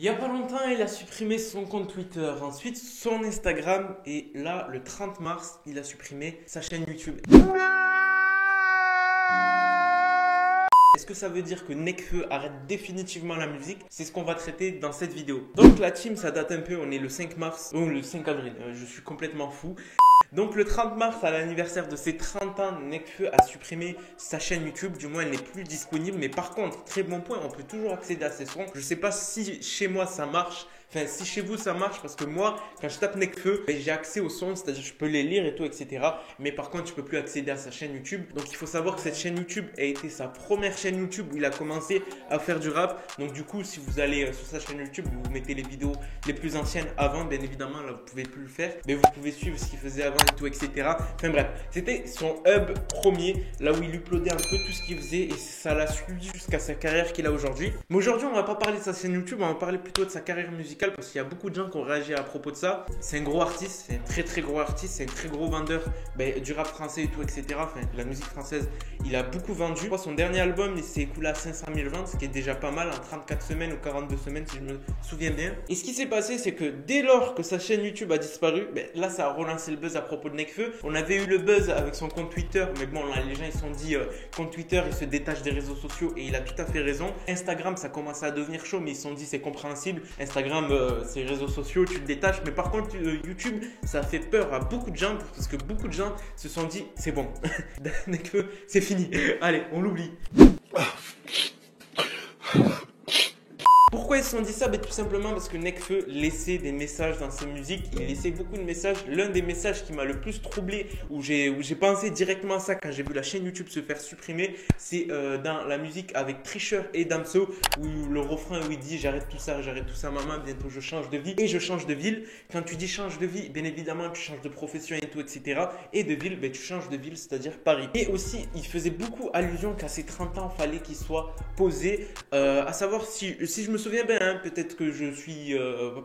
Il y a pas longtemps, il a supprimé son compte Twitter, ensuite son Instagram et là, le 30 mars, il a supprimé sa chaîne YouTube. Est-ce que ça veut dire que Nekfeu arrête définitivement la musique? C'est ce qu'on va traiter dans cette vidéo. Donc la team, ça date un peu, on est le 5 mars, ou le 5 avril, je suis complètement fou. Donc le 30 mars, à l'anniversaire de ses 30 ans, Nekfeu a supprimé sa chaîne YouTube, du moins elle n'est plus disponible. Mais par contre, très bon point, on peut toujours accéder à ses sons. Je ne sais pas si chez moi ça marche, enfin si chez vous ça marche, parce que moi, quand je tape Nekfeu, j'ai accès aux sons, c'est-à-dire je peux les lire et tout, etc. Mais par contre, je peux plus accéder à sa chaîne YouTube. Donc il faut savoir que cette chaîne YouTube a été sa première chaîne YouTube où il a commencé à faire du rap. Donc du coup, si vous allez sur sa chaîne YouTube, vous mettez les vidéos les plus anciennes avant, bien évidemment, là vous pouvez plus le faire, mais vous pouvez suivre ce qu'il faisait avant et tout, etc. Enfin bref, c'était son hub premier, là où il uploadait un peu tout ce qu'il faisait et ça l'a suivi jusqu'à sa carrière qu'il a aujourd'hui. Mais aujourd'hui, on va pas parler de sa chaîne YouTube, on va parler plutôt de sa carrière musicale parce qu'il y a beaucoup de gens qui ont réagi à propos de ça. C'est un gros artiste, c'est un très gros artiste, c'est un très gros vendeur du rap français et tout, etc. Enfin, la musique française, il a beaucoup vendu. Je crois son dernier album, il s'est écoulé à 500 000 ventes, ce qui est déjà pas mal en 34 semaines ou 42 semaines si je me souviens bien. Et ce qui s'est passé, c'est que dès lors que sa chaîne YouTube a disparu, là ça a relancé le buzz à propos de Nekfeu. On avait eu le buzz avec son compte Twitter, mais bon là les gens ils se sont dit compte Twitter il se détache des réseaux sociaux et il a tout à fait raison. Instagram ça commence à devenir chaud, mais ils se sont dit c'est compréhensible. Instagram c'est les réseaux sociaux, tu te détaches, mais par contre YouTube ça a fait peur à beaucoup de gens parce que beaucoup de gens se sont dit c'est bon, Nekfeu c'est fini, allez on l'oublie. Pourquoi ils se sont dit ça? Tout simplement parce que Nekfeu laissait des messages dans ses musiques. Il laissait beaucoup de messages. L'un des messages qui m'a le plus troublé, où j'ai pensé directement à ça quand j'ai vu la chaîne YouTube se faire supprimer, c'est dans la musique avec Tricheur et Damso, où le refrain où il dit j'arrête tout ça maman, bientôt je change de vie et je change de ville. Quand tu dis change de vie, bien évidemment tu changes de profession et tout, etc. Et de ville, tu changes de ville, c'est-à-dire Paris. Et aussi, il faisait beaucoup allusion qu'à ses 30 ans, il fallait qu'il soit posé, à savoir si je me souviens bien, hein, peut-être que je suis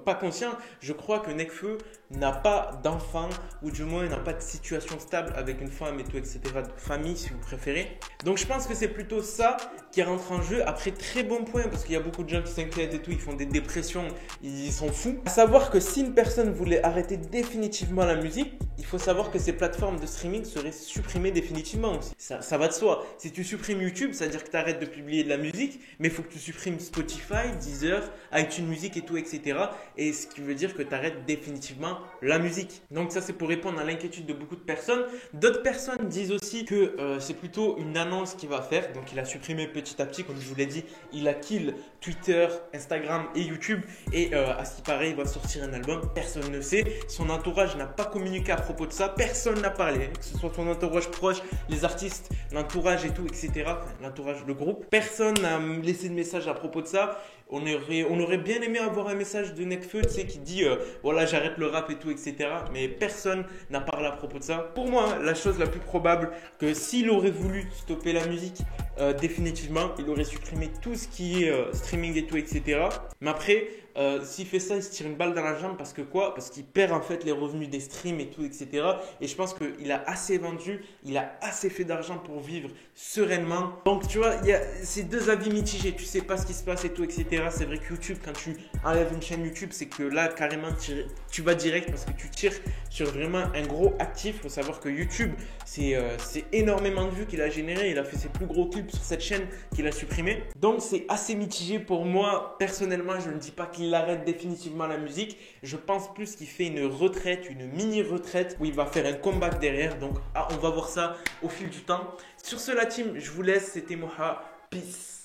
pas conscient, je crois que Nekfeu n'a pas d'enfant ou du moins n'a pas de situation stable avec une femme et tout, etc. De famille si vous préférez. Donc je pense que c'est plutôt ça qui rentre en jeu. Après, très bon point parce qu'il y a beaucoup de gens qui s'inquiètent et tout, ils font des dépressions, ils sont fous. À savoir que si une personne voulait arrêter définitivement la musique, il faut savoir que ces plateformes de streaming seraient supprimées définitivement aussi. Ça va de soi. Si tu supprimes YouTube, ça veut dire que tu arrêtes de publier de la musique, mais il faut que tu supprimes Spotify, Deezer, iTunes Music et tout, etc. Et ce qui veut dire que tu arrêtes définitivement la musique. Donc ça, c'est pour répondre à l'inquiétude de beaucoup de personnes. D'autres personnes disent aussi que c'est plutôt une annonce qu'il va faire. Donc il a supprimé petit à petit, comme je vous l'ai dit, il a kill Twitter, Instagram et YouTube. Et à ce qui paraît, il va sortir un album. Personne ne sait. Son entourage n'a pas communiqué à propos de ça. Personne n'a parlé. Que ce soit son entourage proche, les artistes, l'entourage et tout, etc. Enfin, l'entourage, le groupe. Personne n'a laissé de message à propos de ça. On aurait bien aimé avoir un message de Nekfeu, tu sais, qui dit voilà, j'arrête le rap et tout, etc. Mais personne n'a parlé à propos de ça. Pour moi, la chose la plus probable, que s'il aurait voulu stopper la musique définitivement, il aurait supprimé tout ce qui est streaming et tout, etc. Mais après, s'il fait ça, il se tire une balle dans la jambe parce que quoi? Parce qu'il perd en fait les revenus des streams et tout, etc. Et je pense qu'il a assez vendu, il a assez fait d'argent pour vivre sereinement. Donc tu vois, il y a ces deux avis mitigés. Tu sais pas ce qui se passe et tout, etc. C'est vrai que YouTube, quand tu enlèves une chaîne YouTube, c'est que là carrément tu vas direct parce que tu tires sur vraiment un gros actif. Il faut savoir que YouTube, c'est énormément de vues qu'il a généré. Il a fait ses plus gros clips sur cette chaîne qu'il a supprimé. Donc c'est assez mitigé pour moi. Personnellement, je ne dis pas qu'il arrête définitivement la musique. Je pense plus qu'il fait une retraite, une mini-retraite où il va faire un comeback derrière. Donc on va voir ça au fil du temps. Sur ce, la team, je vous laisse. C'était Moha. Peace.